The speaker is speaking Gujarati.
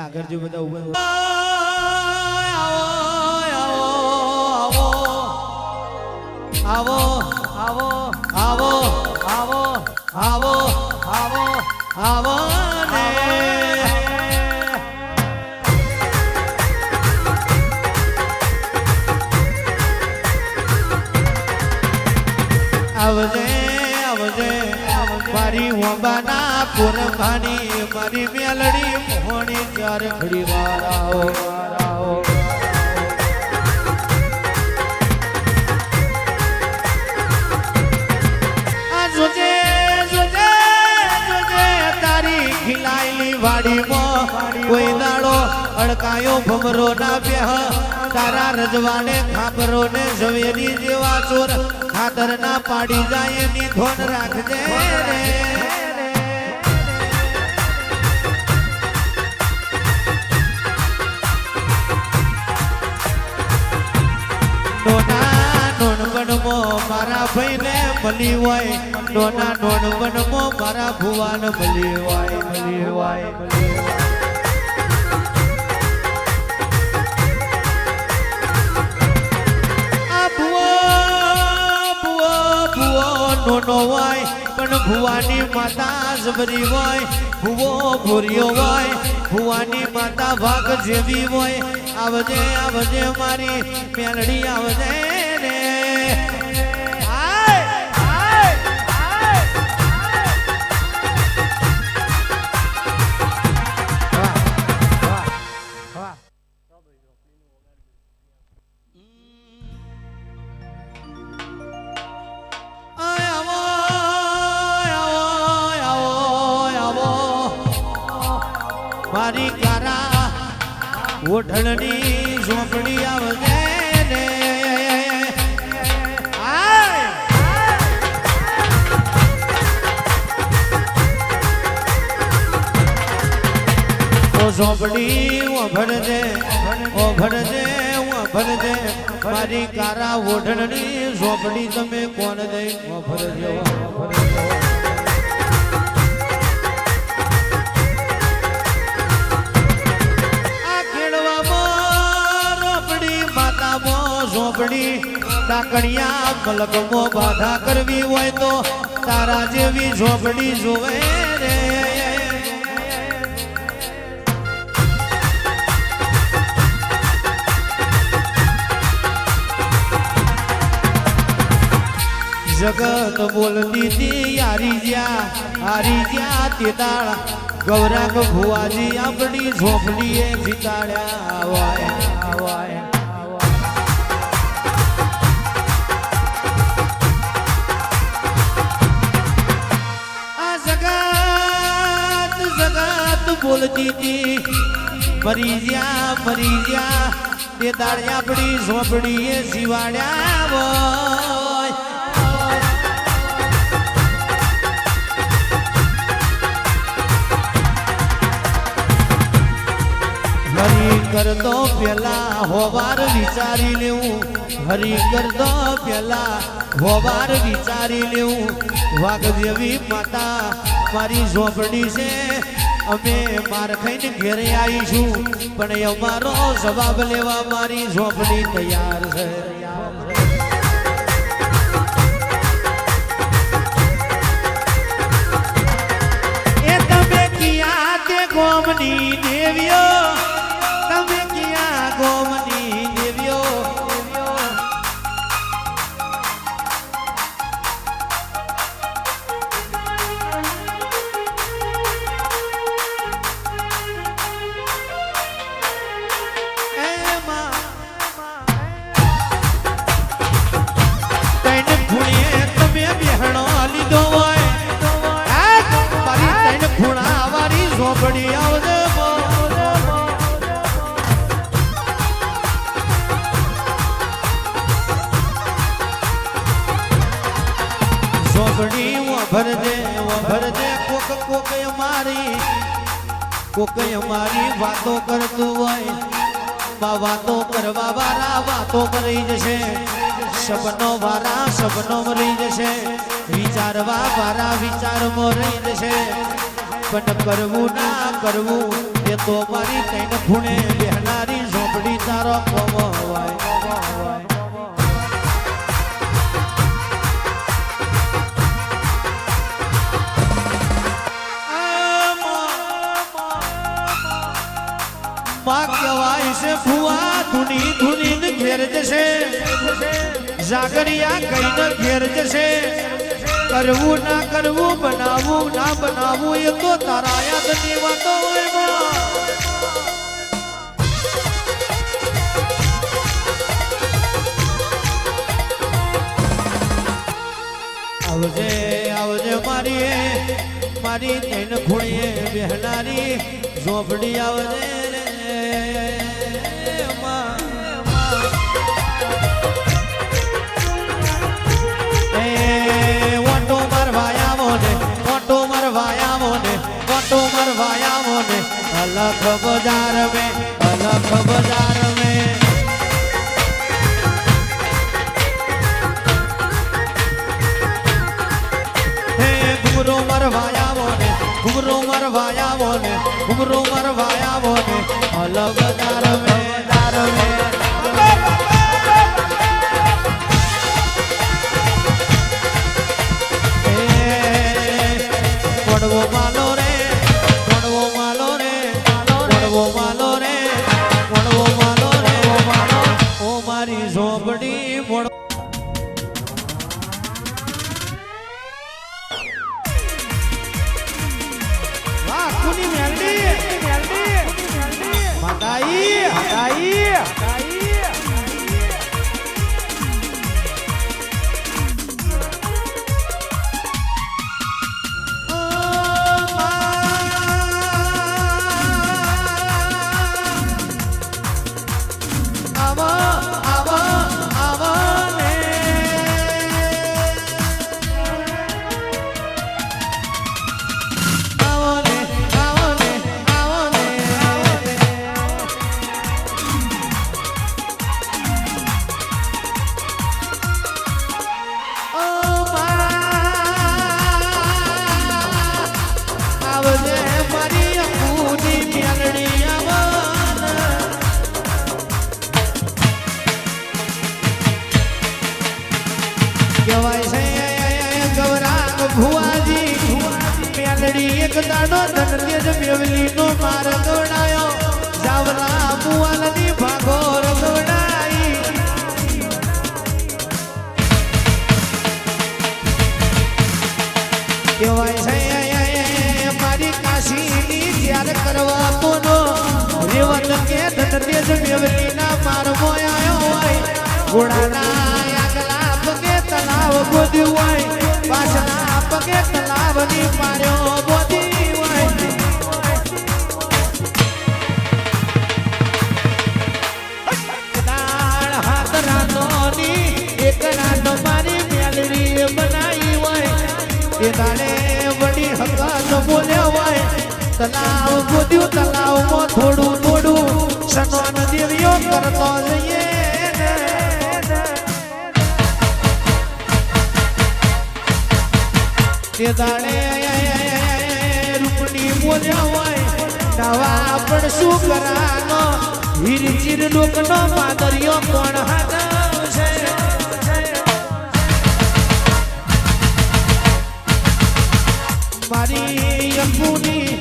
આગળ જે બધા ઉભા આવો આવો આવો આવો આવો આવો આવો ને આવજે આવજે મારી હોબાના પુરખાની મારી મેલડી મોહણી ચાર ઘડી વાર આવો વાડીમાં કોઈ દાડો અડકાયો ભમરો ના બેહ તારા રજવાડે ખાપરો ને ઝવેરી જેવા ચોર ખાતર ના પાડી જાય એની ધોન રાખજે રે મારા ભાઈ ને મળી હોય નોના નોનપણમાં મારા ભુવાન મળી હોય આ ભુવો નોનો હોય પણ ભુવાની માતા જબરી હોય ભુવો ભૂરિયો હોય ભુવાની માતા ભાગ જેવી હોય આવજે આવજે મારી મેલડી આવજે રે મારી કારા ઓઢણની ઝોપડી આવજે ને ઝોપડી ઓભરજે મારી કારા ઓઢણની ઝોપડી તમે કોણ દે ઓભરજો ઝોપડી ડાકણિયા મલકમો બાધા કરવી હોય તો તારા જેવી ઝોપડી જોવે રે જગત બોલતી હતી હારી જ્યાં તે દાળ ગૌરાંગ ભુવાજી આપણી ઝોપડીએ જીતાડ્યા આવાય બોલતી હતી મરી જ્યાં તે દાળ આપણી ઝોપડીએ જીવાડ્યા હરી કરતો પેલા હોવાર વિચારી લેવું હરી કરતો પેલા હોવાર વિચારી લેવું વાઘ જેવી માતા મારી ઝોપડી છે અમે માર ખાઈને ઘેરે આવીશું પણ અમારો જવાબ લેવા મારી ઝોપડી તૈયાર છે એ તમે કિયા તે ગોમની દેવીઓ તમે કિયા ગોમની દેવીઓ ઝોપડી આવજે ઝોપડી ભરજે કોક અમારી વાતો કરતું હોય વાતો કરવા વાળા વાતો કરી જશે સપનો વાળા સપનો રહી જશે વિચારવા વાળા વિચારમાં રહી જશે પણ કરવું ના કરવું એ તો મારી કઈ ખૂણે બેહનારી ઝોપડી તારો કમાવાય માં કહેવાય છે ફુવા ધૂની ધૂની ને ઘેર જશે જાગરિયા કઈને ઘેર જશે કરવું ના કરવું બનાવવું ના બનાવવું એ તો તારા યાદની વાતો હોય આવજે આવજે મારી તૈન ખૂણીએ બેહનારી ઝોપડી આવજે अलग बाजार में हे घुमरो मरवाया मोने घुमरो मरवाया मोने घुमरो मरवाया मोने अलग बाजार में पड़वो मालो रे ઝોપડી મોડ વાહ કુની મેલડી હટાઈ ભુવાજી મેલડી એક દાડો ધનતેજ મેવલી નો માર દોડાયો જાવલા મુવાલની ભાગોર દોડાઈ કેવાય છે મારી કાશીની ત્યાર કરવા તોનો રેવત કે ધનતેજ મેવલી ના માર મોયાયો હોય ઘોડાના આગલા પગે તલાવ ગોદ્યું હોય પાછલા પગે તલાવની પાડ્યો બોધી હોય દાળ હાથ રાતોની એક રાત મારી મેલડી બનાવી હોય એ દાડે વડી હકાત બોલ્યો હોય તલાવ ગોદ્યું તલાવમાં થોડું થોડું સનોન દેવીઓ કરતો જઈએ તે દાડે રૂપડી બોલ્યા હોય નવા પણ શું કરાનો હીર ચીર લોકનો પાદરિયો કોણ હાથવશે મારી અંબુની